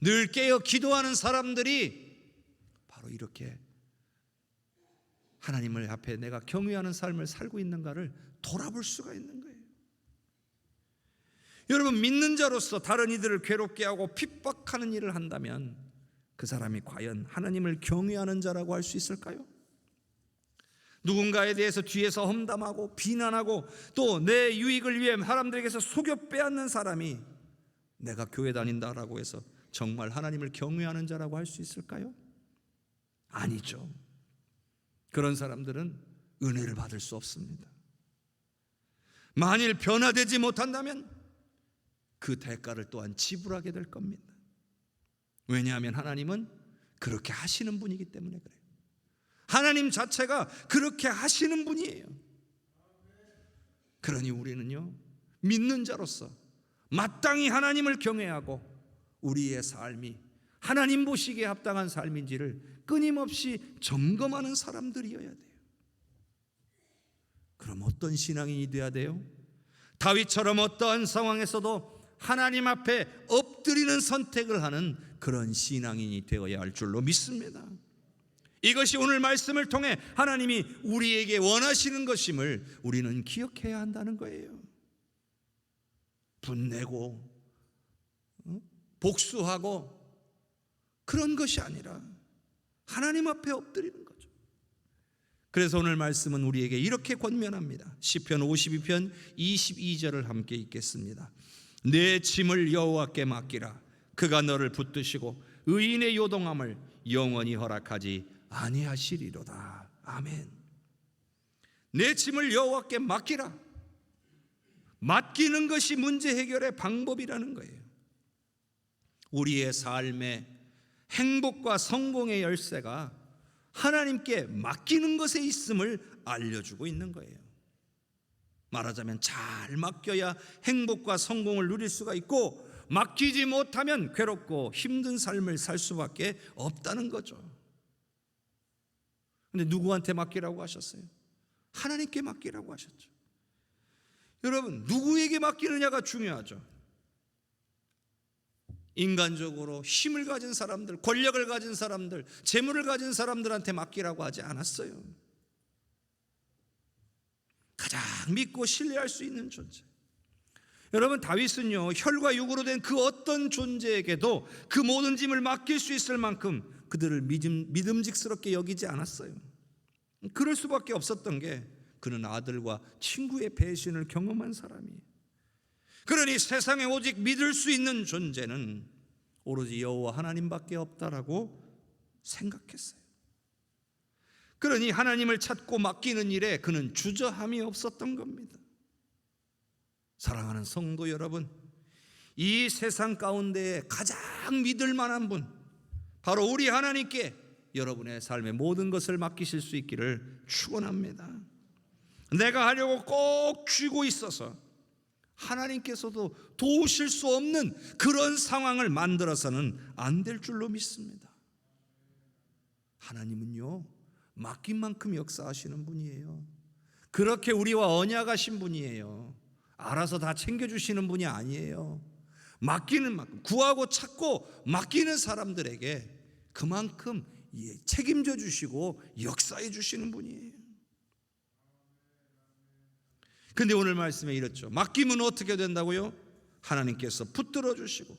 늘 깨어 기도하는 사람들이 바로 이렇게 하나님을 앞에 내가 경외하는 삶을 살고 있는가를 돌아볼 수가 있는 거예요. 여러분, 믿는 자로서 다른 이들을 괴롭게 하고 핍박하는 일을 한다면 그 사람이 과연 하나님을 경외하는 자라고 할 수 있을까요? 누군가에 대해서 뒤에서 험담하고 비난하고 또 내 유익을 위해 사람들에게서 속여 빼앗는 사람이 내가 교회 다닌다라고 해서 정말 하나님을 경외하는 자라고 할 수 있을까요? 아니죠. 그런 사람들은 은혜를 받을 수 없습니다. 만일 변화되지 못한다면 그 대가를 또한 지불하게 될 겁니다. 왜냐하면 하나님은 그렇게 하시는 분이기 때문에 그래요. 하나님 자체가 그렇게 하시는 분이에요. 그러니 우리는요, 믿는 자로서 마땅히 하나님을 경외하고 우리의 삶이 하나님 보시기에 합당한 삶인지를 끊임없이 점검하는 사람들이어야 돼요. 그럼 어떤 신앙인이 돼야 돼요? 다윗처럼 어떠한 상황에서도 하나님 앞에 엎드리는 선택을 하는 그런 신앙인이 되어야 할 줄로 믿습니다. 이것이 오늘 말씀을 통해 하나님이 우리에게 원하시는 것임을 우리는 기억해야 한다는 거예요. 분내고 복수하고 그런 것이 아니라 하나님 앞에 엎드리는 거죠. 그래서 오늘 말씀은 우리에게 이렇게 권면합니다. 시편 52편 22절을 함께 읽겠습니다. 내 짐을 여호와께 맡기라. 그가 너를 붙드시고 의인의 요동함을 영원히 허락하지 아니하시리로다. 아멘. 내 짐을 여호와께 맡기라. 맡기는 것이 문제 해결의 방법이라는 거예요. 우리의 삶의 행복과 성공의 열쇠가 하나님께 맡기는 것에 있음을 알려주고 있는 거예요. 말하자면 잘 맡겨야 행복과 성공을 누릴 수가 있고, 맡기지 못하면 괴롭고 힘든 삶을 살 수밖에 없다는 거죠. 근데 누구한테 맡기라고 하셨어요? 하나님께 맡기라고 하셨죠. 여러분, 누구에게 맡기느냐가 중요하죠. 인간적으로 힘을 가진 사람들, 권력을 가진 사람들, 재물을 가진 사람들한테 맡기라고 하지 않았어요. 가장 믿고 신뢰할 수 있는 존재. 여러분, 다윗은요, 혈과 육으로 된 그 어떤 존재에게도 그 모든 짐을 맡길 수 있을 만큼 그들을 믿음직스럽게 여기지 않았어요. 그럴 수밖에 없었던 게 그는 아들과 친구의 배신을 경험한 사람이에요. 그러니 세상에 오직 믿을 수 있는 존재는 오로지 여호와 하나님밖에 없다라고 생각했어요. 그러니 하나님을 찾고 맡기는 일에 그는 주저함이 없었던 겁니다. 사랑하는 성도 여러분, 이 세상 가운데 가장 믿을 만한 분, 바로 우리 하나님께 여러분의 삶의 모든 것을 맡기실 수 있기를 축원합니다. 내가 하려고 꼭 쥐고 있어서 하나님께서도 도우실 수 없는 그런 상황을 만들어서는 안 될 줄로 믿습니다. 하나님은요, 맡긴 만큼 역사하시는 분이에요. 그렇게 우리와 언약하신 분이에요. 알아서 다 챙겨주시는 분이 아니에요. 맡기는 만큼, 구하고 찾고 맡기는 사람들에게 그만큼 책임져 주시고 역사해 주시는 분이에요. 근데 오늘 말씀에 이렇죠. 맡기면 어떻게 된다고요? 하나님께서 붙들어 주시고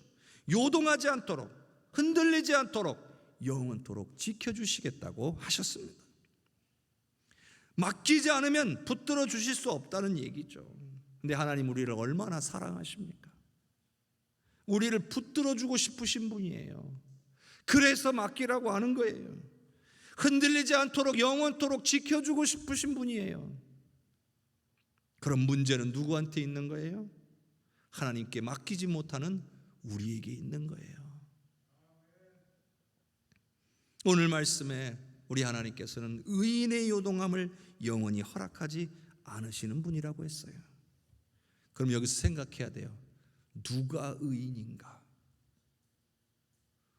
요동하지 않도록, 흔들리지 않도록 영원토록 지켜주시겠다고 하셨습니다. 맡기지 않으면 붙들어 주실 수 없다는 얘기죠. 근데 하나님 우리를 얼마나 사랑하십니까? 우리를 붙들어 주고 싶으신 분이에요. 그래서 맡기라고 하는 거예요. 흔들리지 않도록 영원토록 지켜주고 싶으신 분이에요. 그럼 문제는 누구한테 있는 거예요? 하나님께 맡기지 못하는 우리에게 있는 거예요. 오늘 말씀에 우리 하나님께서는 의인의 요동함을 영원히 허락하지 않으시는 분이라고 했어요. 그럼 여기서 생각해야 돼요. 누가 의인인가?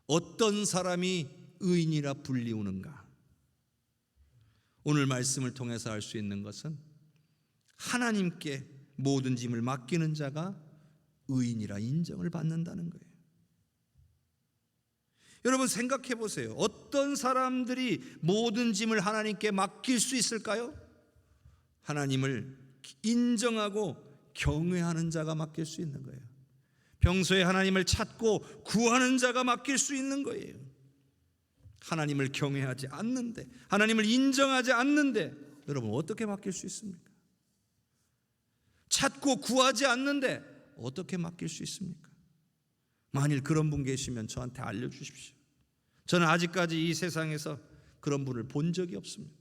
어떤 사람이 의인이라 불리우는가? 오늘 말씀을 통해서 알 수 있는 것은 하나님께 모든 짐을 맡기는 자가 의인이라 인정을 받는다는 거예요. 여러분 생각해 보세요. 어떤 사람들이 모든 짐을 하나님께 맡길 수 있을까요? 하나님을 인정하고 경외하는 자가 맡길 수 있는 거예요. 평소에 하나님을 찾고 구하는 자가 맡길 수 있는 거예요. 하나님을 경외하지 않는데, 하나님을 인정하지 않는데 여러분 어떻게 맡길 수 있습니까? 찾고 구하지 않는데 어떻게 맡길 수 있습니까? 만일 그런 분 계시면 저한테 알려주십시오. 저는 아직까지 이 세상에서 그런 분을 본 적이 없습니다.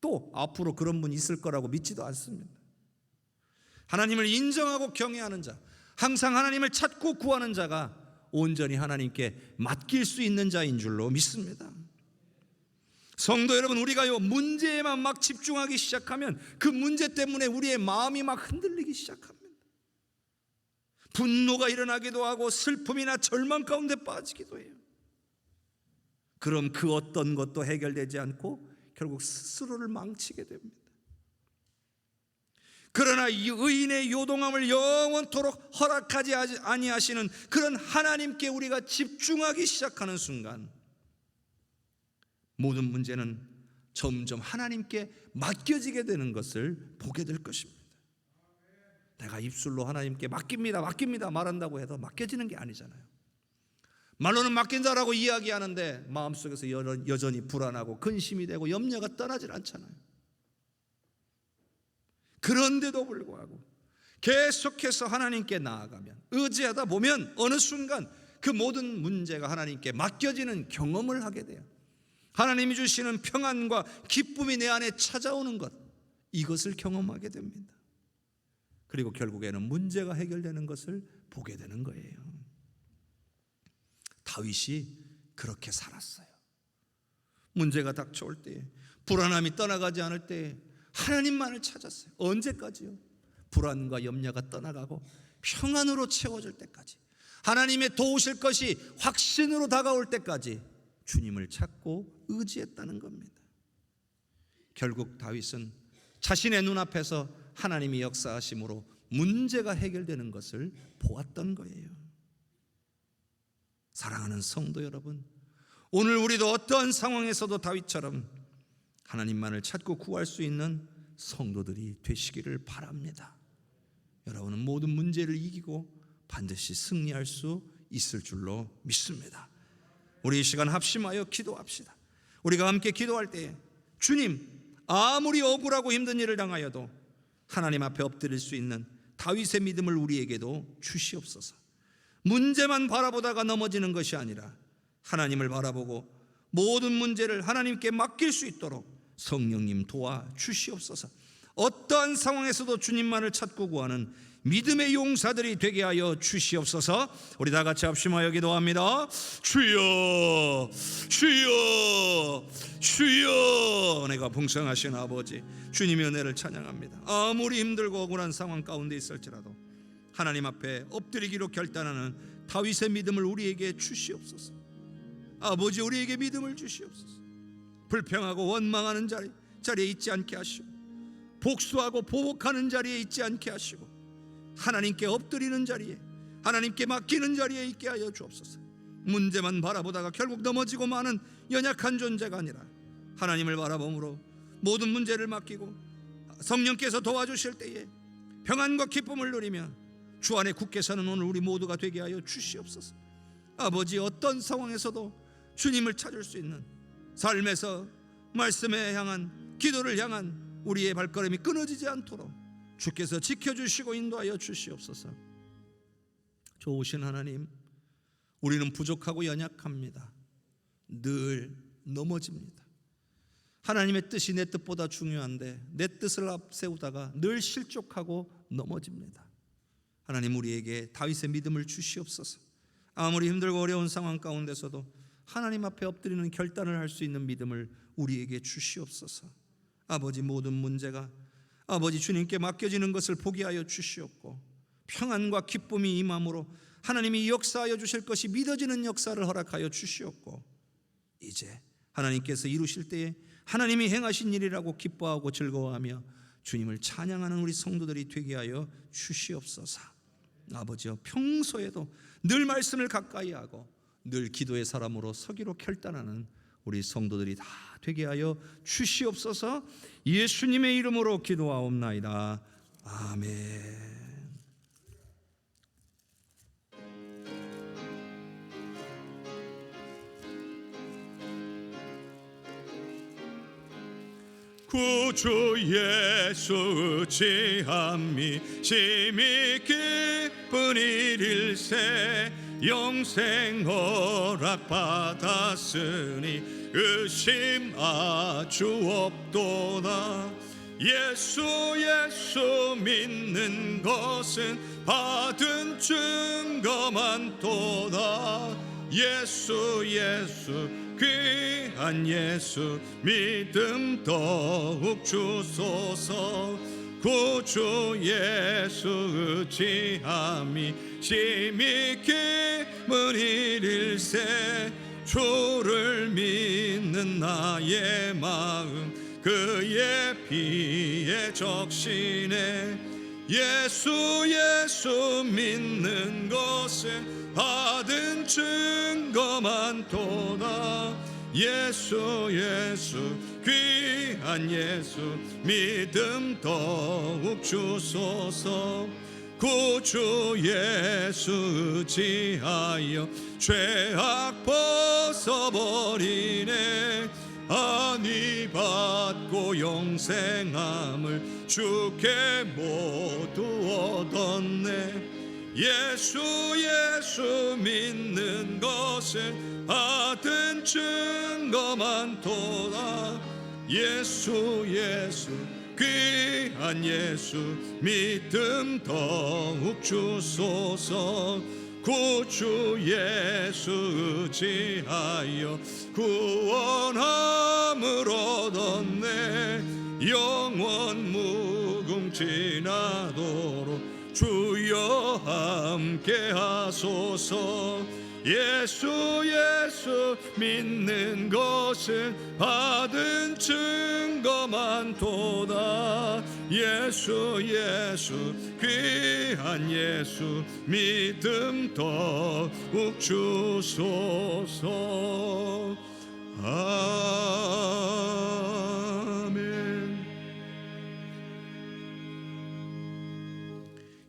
또 앞으로 그런 분이 있을 거라고 믿지도 않습니다. 하나님을 인정하고 경외하는 자, 항상 하나님을 찾고 구하는 자가 온전히 하나님께 맡길 수 있는 자인 줄로 믿습니다. 성도 여러분, 우리가요 문제에만 막 집중하기 시작하면 그 문제 때문에 우리의 마음이 막 흔들리기 시작합니다. 분노가 일어나기도 하고 슬픔이나 절망 가운데 빠지기도 해요. 그럼 그 어떤 것도 해결되지 않고 결국 스스로를 망치게 됩니다. 그러나 이 의인의 요동함을 영원토록 허락하지 아니하시는 그런 하나님께 우리가 집중하기 시작하는 순간 모든 문제는 점점 하나님께 맡겨지게 되는 것을 보게 될 것입니다. 내가 입술로 하나님께 맡깁니다 말한다고 해도 맡겨지는 게 아니잖아요. 말로는 맡긴다라고 이야기하는데 마음속에서 여전히 불안하고 근심이 되고 염려가 떠나질 않잖아요. 그런데도 불구하고 계속해서 하나님께 나아가면, 의지하다 보면 어느 순간 그 모든 문제가 하나님께 맡겨지는 경험을 하게 돼요. 하나님이 주시는 평안과 기쁨이 내 안에 찾아오는 것, 이것을 경험하게 됩니다. 그리고 결국에는 문제가 해결되는 것을 보게 되는 거예요. 다윗이 그렇게 살았어요. 문제가 닥쳐올 때, 불안함이 떠나가지 않을 때 하나님만을 찾았어요. 언제까지요? 불안과 염려가 떠나가고 평안으로 채워질 때까지, 하나님의 도우실 것이 확신으로 다가올 때까지 주님을 찾고 의지했다는 겁니다. 결국 다윗은 자신의 눈앞에서 하나님이 역사하심으로 문제가 해결되는 것을 보았던 거예요. 사랑하는 성도 여러분, 오늘 우리도 어떠한 상황에서도 다윗처럼 하나님만을 찾고 구할 수 있는 성도들이 되시기를 바랍니다. 여러분은 모든 문제를 이기고 반드시 승리할 수 있을 줄로 믿습니다. 우리 이 시간 합심하여 기도합시다. 우리가 함께 기도할 때, 주님, 아무리 억울하고 힘든 일을 당하여도 하나님 앞에 엎드릴 수 있는 다윗의 믿음을 우리에게도 주시옵소서. 문제만 바라보다가 넘어지는 것이 아니라 하나님을 바라보고 모든 문제를 하나님께 맡길 수 있도록 성령님 도와 주시옵소서. 어떠한 상황에서도 주님만을 찾고 구하는 믿음의 용사들이 되게 하여 주시옵소서. 우리 다 같이 합심하여 기도합니다. 주여, 주여, 주여. 내가 풍성하신 아버지, 주님의 은혜를 찬양합니다. 아무리 힘들고 억울한 상황 가운데 있을지라도 하나님 앞에 엎드리기로 결단하는 다윗의 믿음을 우리에게 주시옵소서. 아버지, 우리에게 믿음을 주시옵소서. 불평하고 원망하는 자리에 있지 않게 하시고, 복수하고 보복하는 자리에 있지 않게 하시고, 하나님께 엎드리는 자리에, 하나님께 맡기는 자리에 있게 하여 주옵소서. 문제만 바라보다가 결국 넘어지고 마는 연약한 존재가 아니라 하나님을 바라봄으로 모든 문제를 맡기고 성령께서 도와주실 때에 평안과 기쁨을 누리며 주 안에 굳게 사는 오늘 우리 모두가 되게 하여 주시옵소서. 아버지, 어떤 상황에서도 주님을 찾을 수 있는 삶에서 말씀에 향한, 기도를 향한 우리의 발걸음이 끊어지지 않도록 주께서 지켜주시고 인도하여 주시옵소서. 좋으신 하나님, 우리는 부족하고 연약합니다. 늘 넘어집니다. 하나님의 뜻이 내 뜻보다 중요한데 내 뜻을 앞세우다가 늘 실족하고 넘어집니다. 하나님, 우리에게 다윗의 믿음을 주시옵소서. 아무리 힘들고 어려운 상황 가운데서도 하나님 앞에 엎드리는 결단을 할 수 있는 믿음을 우리에게 주시옵소서. 아버지, 모든 문제가 아버지 주님께 맡겨지는 것을 보게 하여 주시옵고, 평안과 기쁨이 임함으로 하나님이 역사하여 주실 것이 믿어지는 역사를 허락하여 주시옵고, 이제 하나님께서 이루실 때에 하나님이 행하신 일이라고 기뻐하고 즐거워하며 주님을 찬양하는 우리 성도들이 되게 하여 주시옵소서. 아버지여, 평소에도 늘 말씀을 가까이 하고 늘 기도의 사람으로 서기로 결단하는 우리 성도들이 다 되게 하여 주시옵소서. 예수님의 이름으로 기도하옵나이다. 아멘. 구주 예수 의지함이 심히 기쁜 일일세, 영생 허락받았으니 의심 아주 없도다. 예수 믿는 것은 받은 증거 많도다. 예수 귀한 예수 믿음 더욱 주소서. 구주 예수 의지함이 심히 기쁜 일일세, 주를 믿는 나의 마음 그의 피에 적시네. 예수 믿는 것은 받은 증거 많도다. 예수 귀한 예수 믿음 더욱 주소서. 구주 예수 의지하여 죄악 벗어버리네. 안위 받고 영생함을 주께 모두 얻었네. 예수 믿는 것은 받은 증거 많도다. 예수 귀한 예수 믿음 더욱 주소서. 구주 예수 의지하여 구원함을 얻었네. 영원 무궁지나도록 주여 함께 하소서. 예수 믿는 것은 받은 증거 많도다. 예수 귀한 예수 믿음 더욱 주소서. 아멘.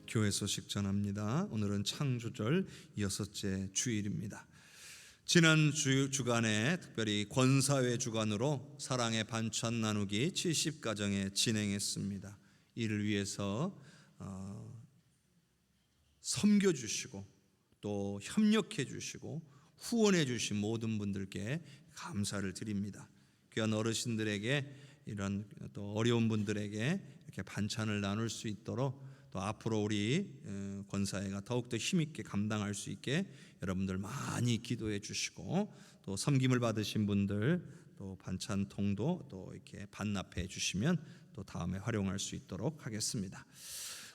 교회 소식 전합니다. 오늘은 창조절 6째 주일입니다. 지난 주간에 특별히 권사회 주간으로 사랑의 반찬 나누기 70가정에 진행했습니다. 이를 위해서 섬겨주시고 또 협력해주시고 후원해주신 모든 분들께 감사를 드립니다. 귀한 어르신들에게 이런 또 어려운 분들에게 이렇게 반찬을 나눌 수 있도록 또 앞으로 우리 권사회가 더욱더 힘있게 감당할 수 있게 여러분들 많이 기도해 주시고 또 섬김을 받으신 분들 또 반찬통도 또 이렇게 반납해 주시면 또 다음에 활용할 수 있도록 하겠습니다.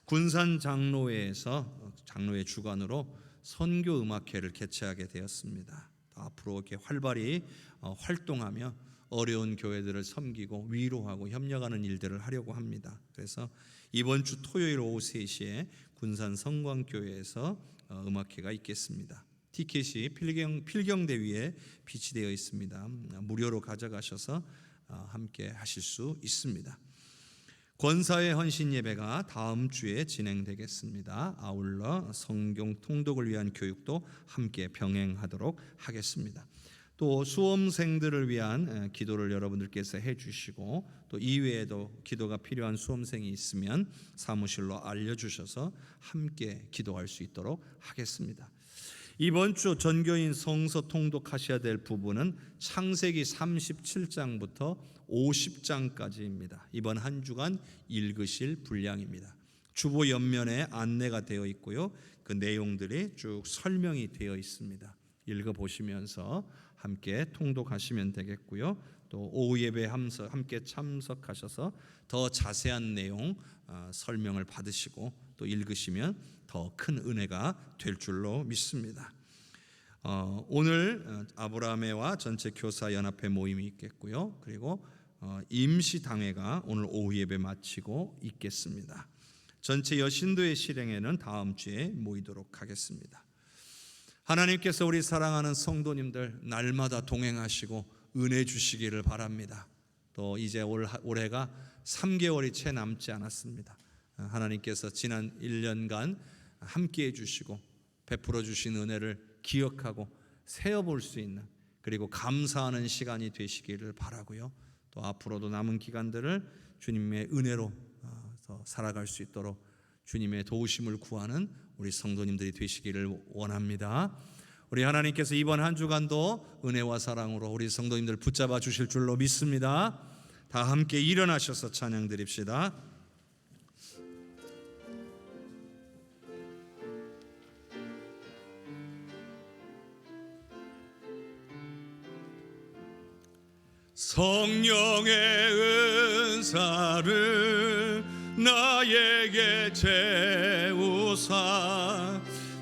군산 장로회에서 장로회 주관으로 선교 음악회를 개최하게 되었습니다. 앞으로 이렇게 활발히 활동하며 어려운 교회들을 섬기고 위로하고 협력하는 일들을 하려고 합니다. 그래서 이번 주 토요일 오후 3시에 군산 성광교회에서 음악회가 있겠습니다. 티켓이 필경대 위에 비치되어 있습니다. 무료로 가져가셔서 함께 하실 수 있습니다. 권사회 헌신 예배가 다음 주에 진행되겠습니다. 아울러 성경 통독을 위한 교육도 함께 병행하도록 하겠습니다. 또 수험생들을 위한 기도를 여러분들께서 해주시고 또 이외에도 기도가 필요한 수험생이 있으면 사무실로 알려주셔서 함께 기도할 수 있도록 하겠습니다. 이번 주 전교인 성서 통독하셔야 될 부분은 창세기 37장부터 50장까지입니다. 이번 한 주간 읽으실 분량입니다. 주보 옆면에 안내가 되어 있고요. 그 내용들이 쭉 설명이 되어 있습니다. 읽어보시면서 함께 통독하시면 되겠고요. 또 오후 예배 함께 참석하셔서 더 자세한 내용 설명을 받으시고 또 읽으시면 더 큰 은혜가 될 줄로 믿습니다. 오늘 아브라함회와 전체 교사 연합회 모임이 있겠고요. 그리고 임시 당회가 오늘 오후 예배 마치고 있겠습니다. 전체 여신도의 실행에는 다음 주에 모이도록 하겠습니다. 하나님께서 우리 사랑하는 성도님들 날마다 동행하시고 은혜 주시기를 바랍니다. 또 이제 올해가 3개월이 채 남지 않았습니다. 하나님께서 지난 1년간 함께해 주시고 베풀어 주신 은혜를 기억하고 세어볼 수 있는 그리고 감사하는 시간이 되시기를 바라고요. 또 앞으로도 남은 기간들을 주님의 은혜로 살아갈 수 있도록 주님의 도우심을 구하는 우리 성도님들이 되시기를 원합니다. 우리 하나님께서 이번 한 주간도 은혜와 사랑으로 우리 성도님들 붙잡아 주실 줄로 믿습니다. 다 함께 일어나셔서 찬양 드립시다. 성령의 은사를 나에게 채우사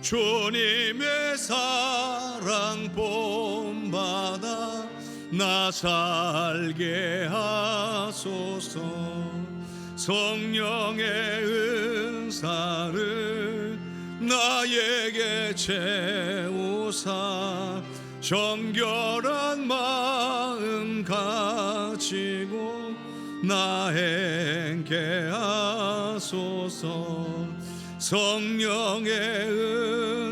주님의 사랑 본받아 나 살게 하소서. 성령의 은사를 나에게 채우사 정결한 마음 가지고 나 행케 하소서. 성령의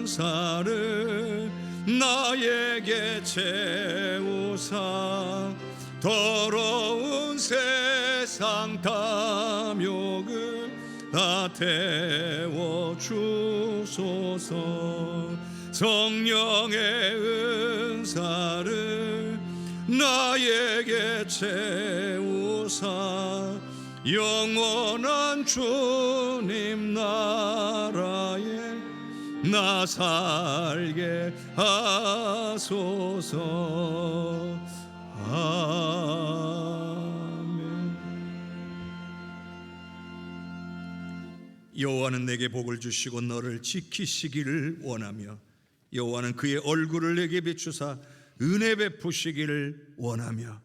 은사를 나에게 채우사 더러운 세상 탐욕을 다 태워주소서. 성령의 은사를 나에게 채우사 영원한 주님 나라에 나 살게 하소서. 아멘. 여호와는 내게 복을 주시고 너를 지키시기를 원하며 여호와는 그의 얼굴을 내게 비추사 은혜 베푸시기를 원하며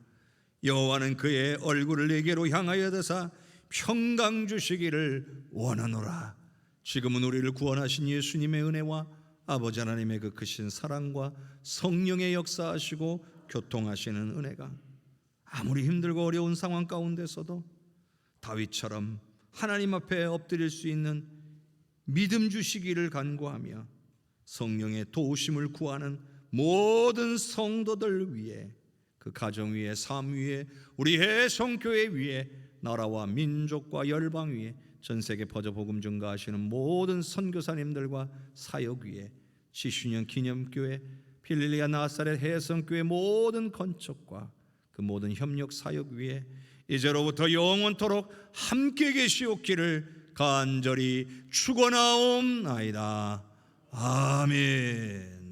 여호와는 그의 얼굴을 내게로 향하여 드사 평강 주시기를 원하노라. 지금은 우리를 구원하신 예수님의 은혜와 아버지 하나님의 그 크신 사랑과 성령의 역사하시고 교통하시는 은혜가 아무리 힘들고 어려운 상황 가운데서도 다윗처럼 하나님 앞에 엎드릴 수 있는 믿음 주시기를 간구하며 성령의 도우심을 구하는 모든 성도들 위에, 그 가정 위에, 삶 위에, 우리 해성교회 위에, 나라와 민족과 열방 위에, 전 세계 퍼져 복음 증가하시는 모든 선교사님들과 사역 위에, 70주년 기념교회, 필릴리아 나사렛 해성교회 모든 건축과 그 모든 협력 사역 위에 이제로부터 영원토록 함께 계시옵기를 간절히 축원하옵나이다. 아멘.